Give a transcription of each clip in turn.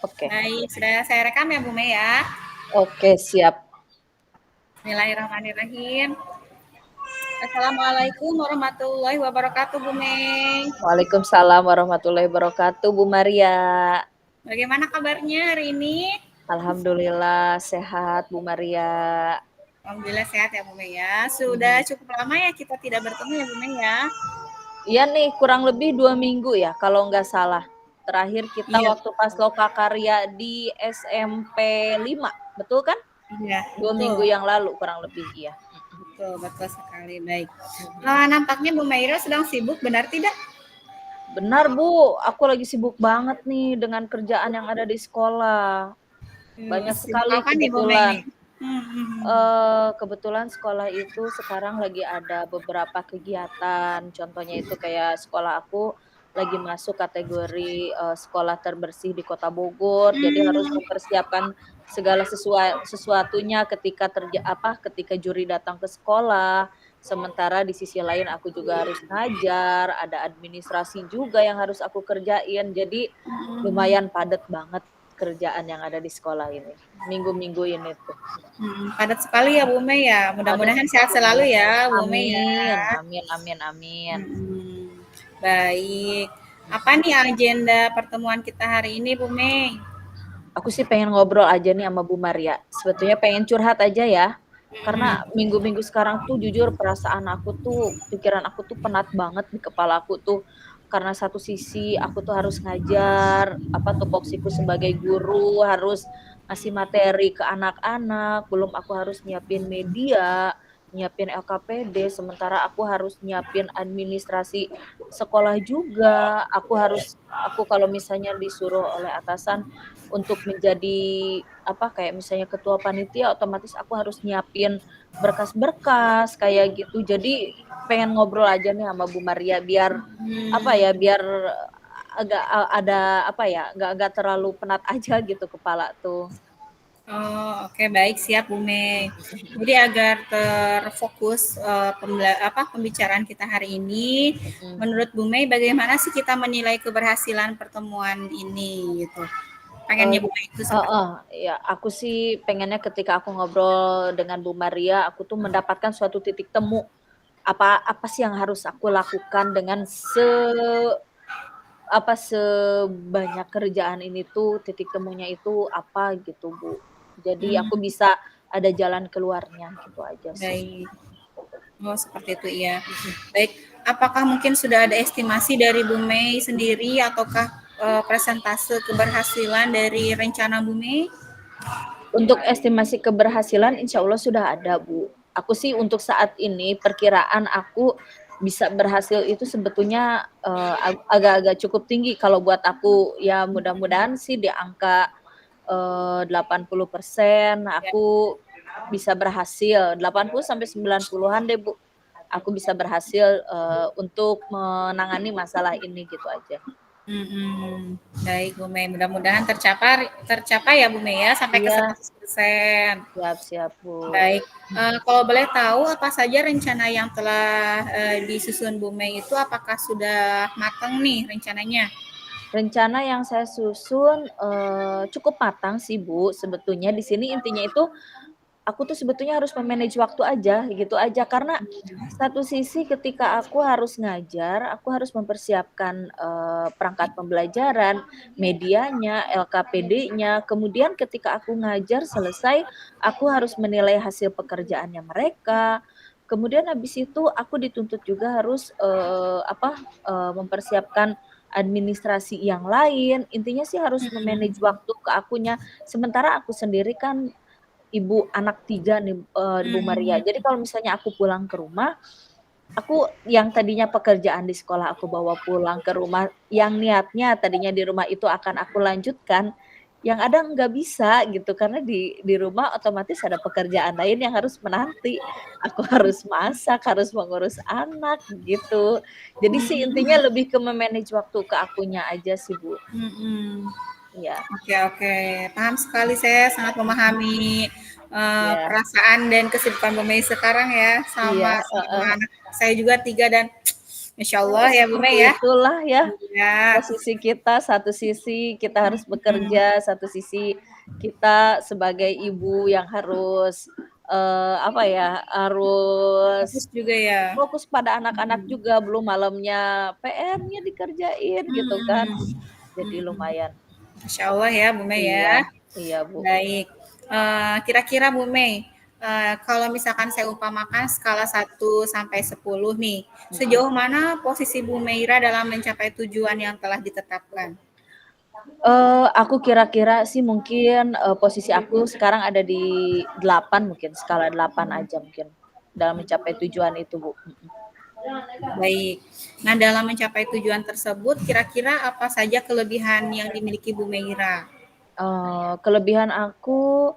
Oke. Baik, sudah saya rekam ya Bu Mei ya. Oke, siap. Bismillahirrahmanirrahim. Assalamualaikum warahmatullahi wabarakatuh Bu Mei. Waalaikumsalam warahmatullahi wabarakatuh, Bu Maria. Bagaimana kabarnya hari ini? Alhamdulillah sehat, Bu Maria. Alhamdulillah sehat ya Bu Mei ya. Sudah cukup lama ya kita tidak bertemu ya Bu Mei ya. Iya nih, kurang lebih 2 minggu ya, kalau nggak salah. Terakhir kita Iya, waktu pas lokakarya di SMP 5, betul kan? iya, 2 minggu betul. yang lalu kurang lebih, iya. Betul, betul sekali. Baik. Nampaknya Bu Meira sedang sibuk, benar tidak? Benar, Bu, aku lagi sibuk banget nih dengan kerjaan yang ada di sekolah. Banyak Sibuk sekali apa nih Bu Mei kebetulan. nih? Hmm. Kebetulan sekolah itu sekarang lagi ada beberapa kegiatan, contohnya itu kayak sekolah aku lagi masuk kategori, sekolah terbersih di Kota Bogor, jadi harus Hmm. mempersiapkan segala sesuatunya ketika juri datang ke sekolah. Sementara di sisi lain aku juga harus ngajar, ada administrasi juga yang harus aku kerjain, jadi lumayan padat banget kerjaan yang ada di sekolah ini, minggu-minggu ini tuh. Padat sekali ya Bu Mei ya. Padat Mudah-mudahan sehat sekali. selalu ya Bu Mei ya. Amin, amin, amin, amin. Hmm. Baik. Apa nih agenda pertemuan kita hari ini Bu Mei? Aku sih pengen ngobrol aja nih sama Bu Maria. Sebetulnya pengen curhat aja ya. Karena Hmm. minggu-minggu sekarang tuh jujur perasaan aku tuh, pikiran aku tuh penat banget di kepala aku tuh. Karena satu sisi aku tuh harus ngajar, tupoksiku sebagai guru, harus ngasih materi ke anak-anak, belum aku harus nyiapin media, nyiapin LKPD, sementara aku harus nyiapin administrasi sekolah juga. Aku kalau misalnya disuruh oleh atasan untuk menjadi kayak misalnya ketua panitia, otomatis aku harus nyiapin berkas-berkas kayak gitu. Jadi pengen ngobrol aja nih sama Bu Maria biar biar agak ada nggak terlalu penat aja gitu kepala tuh. Oh, oke, baik, siap Bu Mei. Jadi agar terfokus pembicaraan kita hari ini, menurut Bu Mei bagaimana sih kita menilai keberhasilan pertemuan ini gitu? Pengennya Bu Mei itu seperti Ya aku sih pengennya ketika aku ngobrol dengan Bu Maria, aku tuh mendapatkan suatu titik temu. Apa sih yang harus aku lakukan dengan sebanyak kerjaan ini tuh, titik temunya itu apa gitu, Bu. Jadi aku hmm, bisa ada jalan keluarnya gitu aja sih. baik. Oh, seperti itu ya. Baik, apakah mungkin sudah ada estimasi dari Bu Mei sendiri ataukah presentase keberhasilan dari rencana Bu Mei? Untuk estimasi keberhasilan insya Allah sudah ada, Bu. Aku sih untuk saat ini perkiraan aku bisa berhasil itu sebetulnya agak-agak cukup tinggi kalau buat aku. Ya mudah-mudahan sih di angka 80% Ya. aku bisa berhasil. 80 sampai 90-an deh, Bu. Aku bisa berhasil untuk menangani masalah ini gitu aja. Baik Bu Mei, mudah-mudahan tercapai ya Bu Mei ya sampai ke Iya, 100%. siap-siap, Bu. Baik, kalau boleh tahu apa saja rencana yang telah disusun Bu Mei itu apakah sudah matang nih rencananya? Rencana yang saya susun cukup matang sih, Bu. Sebetulnya di sini intinya itu aku tuh sebetulnya harus me-manage waktu aja, gitu aja. Karena satu sisi ketika aku harus ngajar, aku harus mempersiapkan perangkat pembelajaran, medianya, LKPD-nya. Kemudian ketika aku ngajar selesai, aku harus menilai hasil pekerjaannya mereka. Kemudian habis itu aku dituntut juga harus mempersiapkan administrasi yang lain. Intinya sih harus me-manage waktu ke akunya. Sementara aku sendiri kan ibu anak 3 nih, Bu Maria. Hmm, Jadi kalau misalnya aku pulang ke rumah, aku yang tadinya pekerjaan di sekolah aku bawa pulang ke rumah, yang niatnya tadinya di rumah itu akan aku lanjutkan, yang ada nggak bisa gitu, karena di rumah otomatis ada pekerjaan lain yang harus menanti. Aku harus masak, harus mengurus anak, gitu. Jadi sih intinya lebih ke me-manage waktu ke akunya aja sih, Bu. hmm. Iya, Oke, oke, paham sekali, saya sangat memahami iya, perasaan dan kesibukan Bu Mei sekarang ya, iya, sama heeh. anak saya juga 3 dan Masya Ya Allah ya Bu seperti Mei ya. itulah ya. Iya. Posisi kita, satu sisi kita harus Mhm. bekerja, satu sisi kita sebagai ibu yang harus, apa ya, Fokus harus juga ya. fokus pada anak-anak Mhm. juga, belum malamnya PR-nya dikerjain gitu kan. Mhm. Jadi Mhm. lumayan. Masya Allah ya Bu Mei Iya, ya. iya Bu. Baik, kira-kira Bu Mei, kalau misalkan saya umpamakan skala 1 sampai 10 nih, Mhm. sejauh mana posisi Bu Meira dalam mencapai tujuan yang telah ditetapkan? Aku kira-kira sih mungkin, posisi aku sekarang ada di 8 mungkin, skala 8 aja mungkin, dalam mencapai tujuan itu, Bu. Mhm. Baik. Nah, dalam mencapai tujuan tersebut, kira-kira apa saja kelebihan yang dimiliki Bu Meira? Kelebihan aku,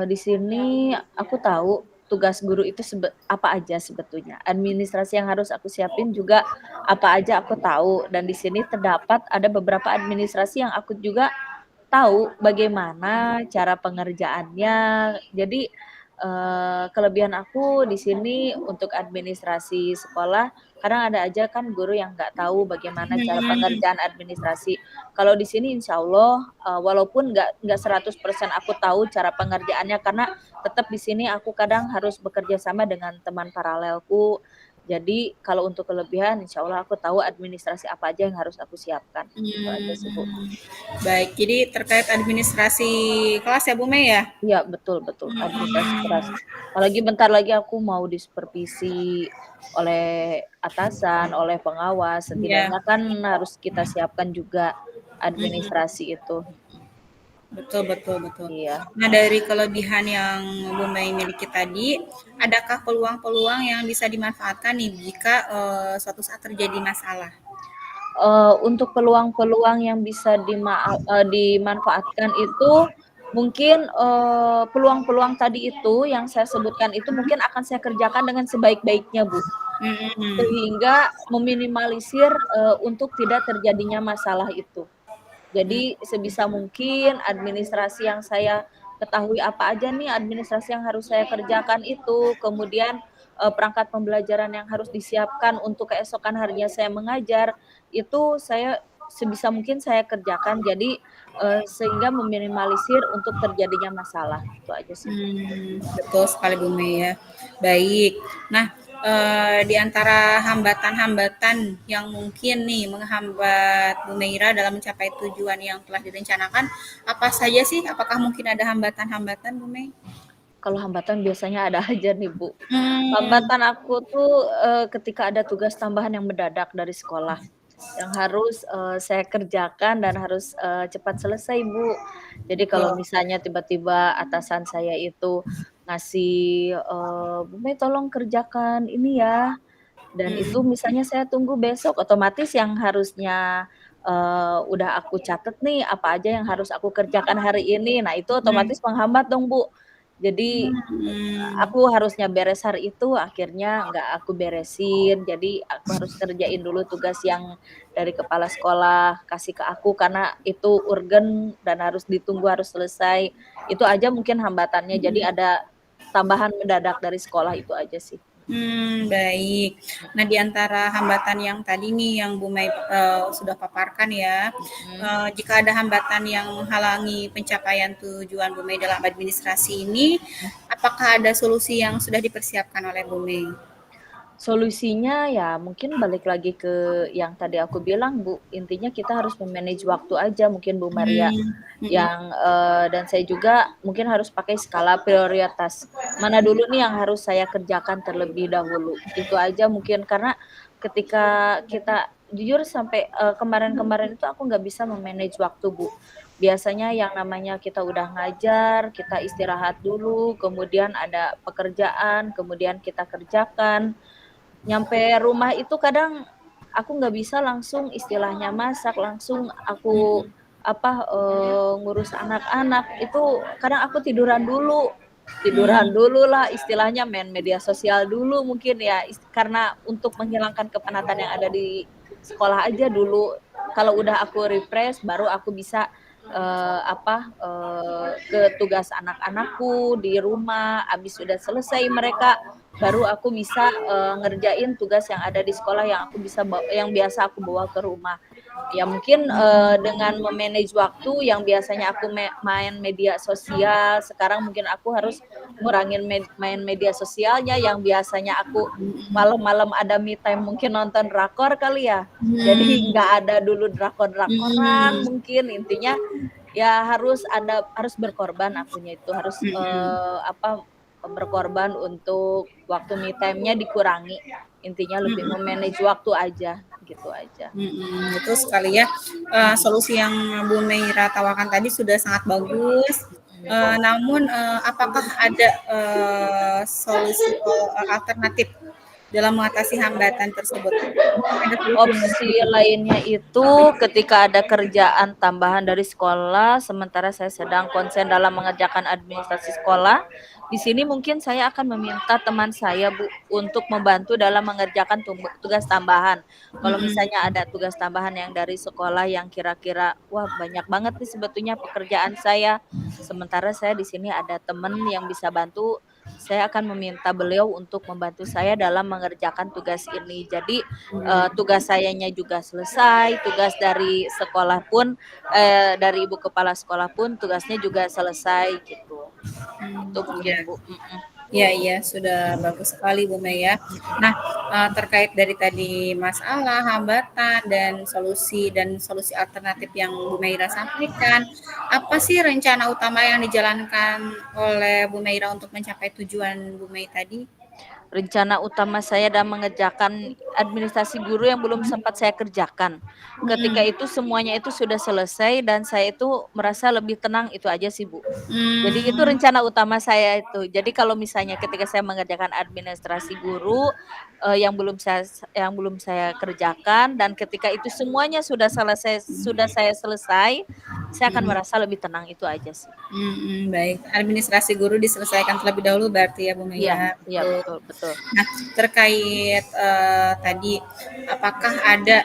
di sini aku tahu tugas guru itu apa aja sebetulnya, administrasi yang harus aku siapin juga apa aja aku tahu, dan di sini terdapat ada beberapa administrasi yang aku juga tahu bagaimana cara pengerjaannya. Jadi, kelebihan aku di sini untuk administrasi sekolah, kadang ada aja kan guru yang nggak tahu bagaimana cara Hmm, pengerjaan administrasi. Kalau di sini insya Allah, walaupun nggak 100% aku tahu cara pengerjaannya, karena tetap di sini aku kadang harus bekerja sama dengan teman paralelku. Jadi kalau untuk kelebihan insya Allah aku tahu administrasi apa aja yang harus aku siapkan, itu aja sih, Bu. hmm. Baik, jadi terkait administrasi kelas ya Bu Mei ya? Iya, betul betul, administrasi keras. Hmm, Apalagi bentar lagi aku mau disupervisi oleh atasan, oleh pengawas, iya. setidaknya kan harus kita siapkan juga Mhm. administrasi itu. Betul betul betul. Iya. Nah, dari kelebihan yang Bu Mei miliki tadi, adakah peluang-peluang yang bisa dimanfaatkan nih jika, suatu saat terjadi masalah? Untuk peluang-peluang yang bisa dimanfaatkan itu mungkin, peluang-peluang tadi itu yang saya sebutkan itu mungkin akan saya kerjakan dengan sebaik-baiknya, Bu. Mhm. Sehingga meminimalisir, untuk tidak terjadinya masalah itu. Mmm, Jadi sebisa mungkin administrasi yang saya ketahui apa aja nih administrasi yang harus saya kerjakan itu, kemudian, perangkat pembelajaran yang harus disiapkan untuk keesokan harinya saya mengajar, itu saya sebisa mungkin saya kerjakan. Jadi, sehingga meminimalisir untuk terjadinya masalah, itu aja sih, Bu. betul sekali Bu Mei ya. Baik. Nah, di antara hambatan-hambatan yang mungkin nih menghambat Bu Meira dalam mencapai tujuan yang telah direncanakan, apa saja sih? Apakah mungkin ada hambatan-hambatan Bu Mei? Kalau hambatan biasanya ada aja nih, Bu. Mmm, Hambatan aku tuh, ketika ada tugas tambahan yang mendadak dari sekolah, yang harus, saya kerjakan dan harus, cepat selesai, Bu. Jadi kalau betul. misalnya tiba-tiba atasan saya itu ngasih, "Bu Mei tolong kerjakan ini ya," dan itu Mhm, misalnya saya tunggu besok, otomatis yang harusnya, udah aku catat nih apa aja yang harus aku kerjakan hari ini, nah itu mhm, otomatis menghambat dong, Bu. Jadi mhm. aku harusnya beres hari itu, akhirnya nggak aku beresin, jadi aku harus kerjain dulu tugas yang dari kepala sekolah kasih ke aku, karena itu urgen dan harus ditunggu, harus selesai. Itu aja mungkin hambatannya, jadi ada tambahan mendadak dari sekolah, itu aja sih. Baik. Nah, di antara hambatan yang tadi nih yang Bu Mei, sudah paparkan ya, Mhm. jika ada hambatan yang menghalangi pencapaian tujuan Bu Mei dalam administrasi ini, apakah ada solusi yang sudah dipersiapkan oleh Bu Mei? Solusinya ya mungkin balik lagi ke yang tadi aku bilang, Bu, intinya kita harus me-manage waktu aja mungkin, Bu Maria, Mhm. yang, dan saya juga mungkin harus pakai skala prioritas. Mana dulu nih yang harus saya kerjakan terlebih dahulu, itu aja mungkin. Karena ketika kita jujur sampai, kemarin-kemarin itu aku nggak bisa me-manage waktu, Bu. Biasanya yang namanya kita udah ngajar, kita istirahat dulu, kemudian ada pekerjaan, kemudian kita kerjakan. Nyampe rumah itu kadang aku nggak bisa langsung istilahnya masak, langsung aku, apa, ngurus anak-anak, itu kadang aku tiduran Mmm, dulu lah istilahnya, main media sosial dulu mungkin ya, karena untuk menghilangkan kepenatan yang ada di sekolah aja dulu. Kalau udah aku refresh, baru aku bisa ke tugas anak-anakku di rumah, habis sudah selesai mereka, baru aku bisa, ngerjain tugas yang ada di sekolah yang biasa aku bawa ke rumah. Ya mungkin, dengan me-manage waktu yang biasanya aku main media sosial, sekarang mungkin aku harus ngurangin main media sosialnya, yang biasanya aku malam-malam ada me time mungkin nonton drakor kali ya. Jadi Hmm. nggak ada dulu drakor-drakoran Hmm. mungkin, intinya ya harus berkorban akunya itu, harus, Hmm. berkorban untuk waktu me time-nya dikurangi. Intinya lebih Hmm. me-manage waktu aja, gitu aja. Betul sekali ya. Solusi yang Bu Meira tawarkan tadi sudah sangat bagus. Namun, apakah ada solusi alternatif dalam mengatasi hambatan tersebut? Ada solusi lain Opsi sedikit? lainnya itu ketika ada kerjaan tambahan dari sekolah, sementara saya sedang konsen dalam mengerjakan administrasi sekolah, di sini mungkin saya akan meminta teman saya, Bu, untuk membantu dalam mengerjakan tugas tambahan. Kalau Mm-mm. misalnya ada tugas tambahan yang dari sekolah yang kira-kira, wah banyak banget nih sebetulnya pekerjaan saya, sementara saya di sini ada teman yang bisa bantu, saya akan meminta beliau untuk membantu saya dalam mengerjakan tugas ini. Jadi tugas sayanya juga selesai, tugas dari sekolah pun, dari ibu kepala sekolah pun tugasnya juga selesai gitu. Itu Iya. mungkin Bu. Mhm. Iya, iya, sudah bagus sekali Bu Mei ya. Nah, terkait dari tadi masalah, hambatan, dan solusi alternatif yang Bu Meira sampaikan, apa sih rencana utama yang dijalankan oleh Bu Meira untuk mencapai tujuan Bu Mei tadi? Rencana utama saya dalam mengerjakan administrasi guru yang belum sempat saya kerjakan. Ketika Mm-mm. itu semuanya itu sudah selesai dan saya itu merasa lebih tenang, itu aja sih Bu. Jadi itu Hmm. rencana utama saya itu. Jadi kalau misalnya ketika saya mengerjakan administrasi guru, yang belum saya kerjakan, dan ketika itu semuanya sudah saya selesai, saya akan Mm-mm. merasa lebih tenang, itu aja sih. Baik. Administrasi guru diselesaikan terlebih dahulu berarti ya Bu Mei Iya ya. iya, Betul. betul betul. Nah, terkait tadi, apakah ada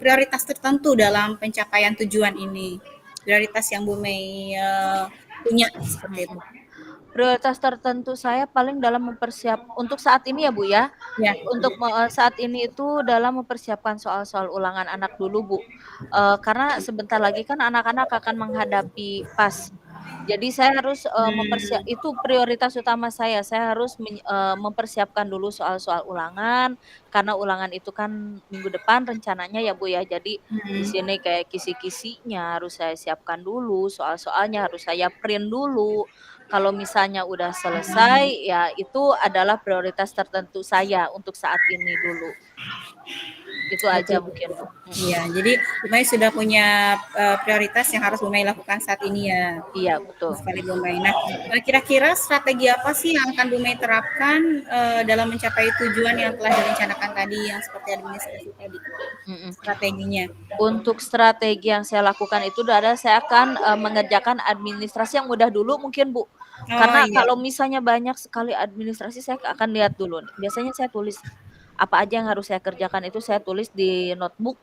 prioritas tertentu dalam pencapaian tujuan ini? Prioritas yang Bu Mei punya seperti itu. Mhm. Prioritas tertentu saya paling dalam untuk saat ini ya, Bu, ya, Ya. saat ini itu dalam mempersiapkan soal-soal ulangan anak dulu, Bu. Karena sebentar lagi kan anak-anak akan menghadapi PAS. Jadi saya harus, Hmm. itu prioritas utama saya harus mempersiapkan dulu soal-soal ulangan, karena ulangan itu kan minggu depan rencananya ya, Bu, ya. Jadi di Hmm. sini kayak kisi-kisinya harus saya siapkan dulu, soal-soalnya harus saya print dulu. Kalau misalnya udah selesai, ya itu adalah prioritas tertentu saya untuk saat ini dulu. Itu aja Betul, mungkin, betul. Bu. Mhm. Iya, jadi Bu Mei sudah punya prioritas yang harus Bu Mei lakukan saat ini ya. Iya, betul. Sekali Bu Mei. Nah, Mhm. kira-kira strategi apa sih yang akan Bu Mei terapkan dalam mencapai tujuan yang telah direncanakan tadi yang seperti administrasi tadi? Mhm. Strateginya. Untuk strategi yang saya lakukan itu adalah saya akan, mengerjakan administrasi yang mudah dulu mungkin, Bu. Oh Karena iya. kalau misalnya banyak sekali administrasi, saya akan lihat dulu. Biasanya saya tulis apa aja yang harus saya kerjakan, itu saya tulis di notebook,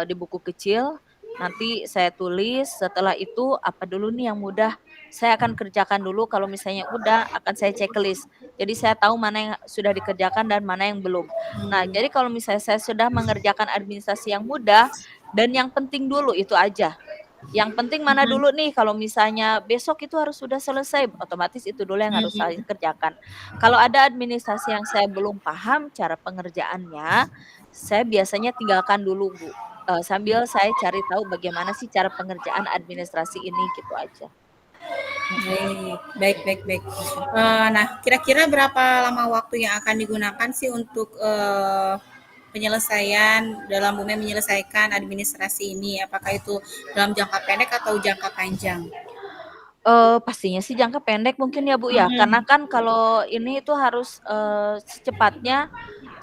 di buku kecil, nanti saya tulis, setelah itu apa dulu nih yang mudah, saya akan kerjakan dulu, kalau misalnya udah akan saya checklist. Jadi saya tahu mana yang sudah dikerjakan dan mana yang belum. Nah, Hmm. jadi kalau misalnya saya sudah mengerjakan administrasi yang mudah dan yang penting dulu, itu aja. Yang penting mana Hmm. dulu nih, kalau misalnya besok itu harus sudah selesai, otomatis itu dulu yang harus saya Hmm. kerjakan. Kalau ada administrasi yang saya belum paham cara pengerjaannya, saya biasanya tinggalkan dulu, Bu, sambil saya cari tahu bagaimana sih cara pengerjaan administrasi ini, gitu aja. Mhm. Baik, baik, baik, baik. Nah, kira-kira berapa lama waktu yang akan digunakan sih untuk penyelesaian dalam Bu Mei menyelesaikan administrasi ini? Apakah itu dalam jangka pendek atau jangka panjang? Pastinya sih jangka pendek mungkin ya, Bu, ya, karena Mhm. kan kalau ini itu harus, secepatnya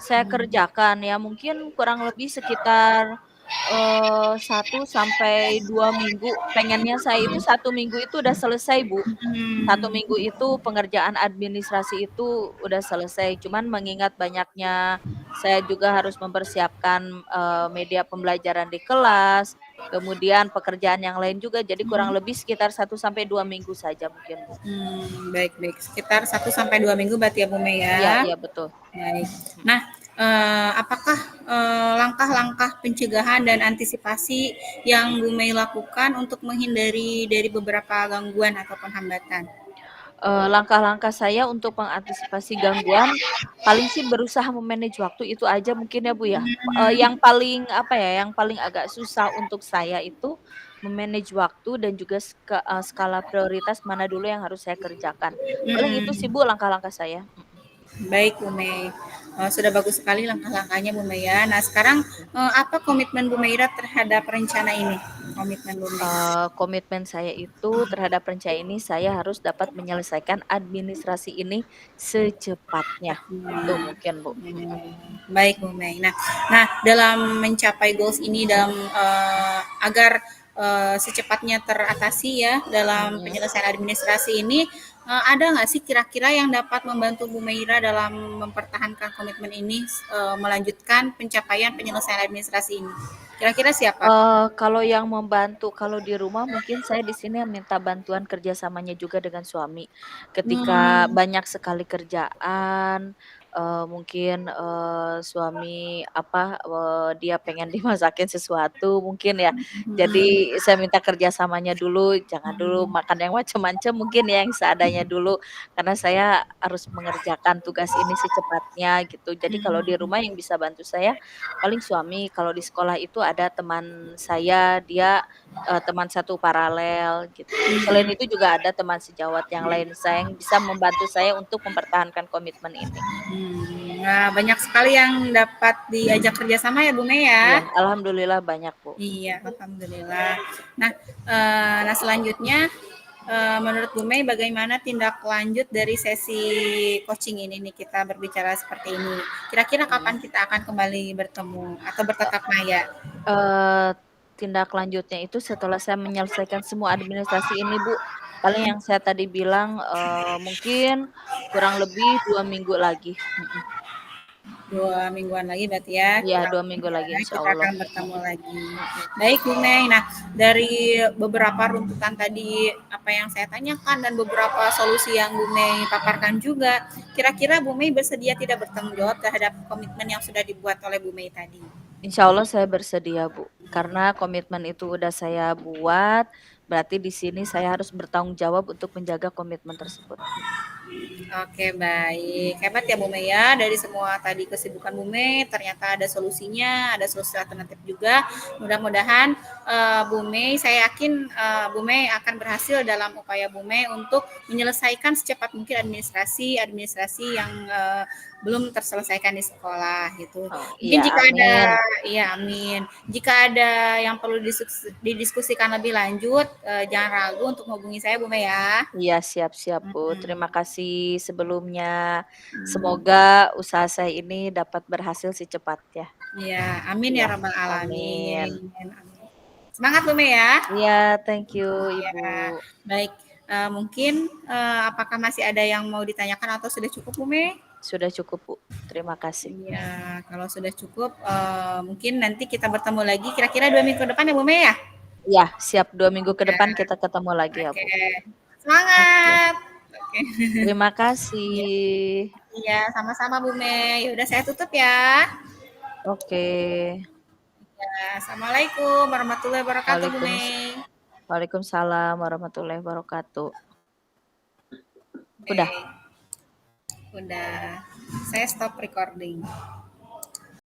saya kerjakan ya, mungkin kurang lebih sekitar, 1 sampai 2 minggu. Pengennya saya itu 1 minggu itu udah selesai, Bu. 1 minggu Mhm. itu pengerjaan administrasi itu udah selesai, cuman mengingat banyaknya saya juga harus mempersiapkan, media pembelajaran di kelas, kemudian pekerjaan yang lain juga, jadi kurang lebih sekitar 1 sampai 2 minggu saja mungkin, Bu. Baik. Sekitar 1 sampai 2 minggu berarti ya Bu Mei Iya ya? iya, betul. Baik. Nah, apakah, langkah-langkah pencegahan dan antisipasi yang Bu Mei lakukan untuk menghindari dari beberapa gangguan ataupun hambatan? Langkah-langkah saya untuk mengantisipasi gangguan, paling sih berusaha me-manage waktu itu aja mungkin ya, Bu, ya. Yang paling apa ya, yang paling agak susah untuk saya itu me-manage waktu dan juga skala prioritas mana dulu yang harus saya kerjakan. Paling itu sih, Mhm. Bu, langkah-langkah saya. Baik Bu Mei, sudah bagus sekali langkah-langkahnya Bu Mei ya. Nah sekarang, apa komitmen Bu Meira terhadap rencana ini? Komitmen Bu Mei. Komitmen saya itu terhadap rencana ini, saya harus dapat menyelesaikan administrasi ini secepatnya. Itu mungkin, Bu. Baik Bu Mei. Nah, dalam mencapai goals ini agar secepatnya teratasi ya dalam Mhm. penyelesaian administrasi ini, ada nggak sih kira-kira yang dapat membantu Bu Meira dalam mempertahankan komitmen ini, melanjutkan pencapaian penyelesaian administrasi ini? Kira-kira siapa? Kalau yang membantu kalau di rumah mungkin saya di sini minta bantuan kerjasamanya juga dengan suami. Ketika Mmm, banyak sekali kerjaan, mungkin, suami apa, dia pengen dimasakin sesuatu mungkin ya. mhm, Jadi saya minta kerjasamanya dulu, jangan dulu makan yang macem-macem mungkin ya, yang seadanya dulu, karena saya harus mengerjakan tugas ini secepatnya gitu. Jadi kalau di rumah yang bisa bantu saya paling suami, kalau di sekolah itu ada teman saya, dia, teman satu paralel gitu. Selain itu juga ada teman sejawat yang lain saya yang bisa membantu saya untuk mempertahankan komitmen ini. Nah banyak sekali yang dapat diajak kerjasama ya Bu Mei Iya, ya? alhamdulillah banyak, Bu. Iya, alhamdulillah. Nah, selanjutnya, menurut Bu Mei bagaimana tindak lanjut dari sesi coaching ini nih, kita berbicara seperti ini. Kira-kira Mhm. kapan kita akan kembali bertemu atau bertatap maya? Eee, Tindak lanjutnya itu setelah saya menyelesaikan semua administrasi ini, Bu. Paling yang saya tadi bilang, mungkin kurang lebih 2 minggu lagi. Mhm. 2 mingguan lagi berarti ya, Iya, kurang 2 lebih minggu lagi ya, kita insyaallah. akan bertemu Mhm. lagi. Mhm. Baik Bu Mei, nah dari beberapa runtutan tadi apa yang saya tanyakan dan beberapa solusi yang Bu Mei paparkan juga, kira-kira Bu Mei bersedia tidak bertanggung jawab terhadap komitmen yang sudah dibuat oleh Bu Mei tadi? Insya Allah saya bersedia, Bu. Karena komitmen itu udah saya buat, berarti di sini saya harus bertanggung jawab untuk menjaga komitmen tersebut. Oke, baik. Hebat ya Bu Mei ya, dari semua tadi kesibukan Bu Mei, ternyata ada solusinya, ada solusi alternatif juga. Mudah-mudahan Bu Mei, saya yakin Bu Mei akan berhasil dalam upaya Bu Mei untuk menyelesaikan secepat mungkin administrasi yang belum terselesaikan di sekolah gitu. Oh, Mungkin iya, jika ada, amin. ya amin. Jika ada yang perlu didiskusikan lebih lanjut, jangan ragu untuk menghubungi saya Bu Mei ya. Iya, siap-siap, Bu. Terima Hmm. kasih sebelumnya. Semoga usaha saya ini dapat berhasil secepatnya. Iya, amin ya Iya, rabbal amin. alamin. Amin. Semangat Bu Mei ya. Iya, thank you, Ibu. Ya, baik. Mungkin apakah masih ada yang mau ditanyakan atau sudah cukup Bu Mei? Sudah cukup, Bu. Terima kasih. Iya, kalau sudah cukup mungkin nanti kita bertemu lagi kira-kira 2 minggu ke depan ya Bu Mei ya? Iya, siap 2 minggu ke Ya, depan kita ketemu lagi ya, oke. Bu. Oke, Semangat. Oke. terima Iya, kasih. iya, sama-sama Bu Mei. Ya udah saya tutup ya. Oke. Ya, Assalamualaikum warahmatullahi wabarakatuh Bu Waalaikum Mei. Waalaikumsalam warahmatullahi wabarakatuh. Oke, Udah? udah. Saya stop recording.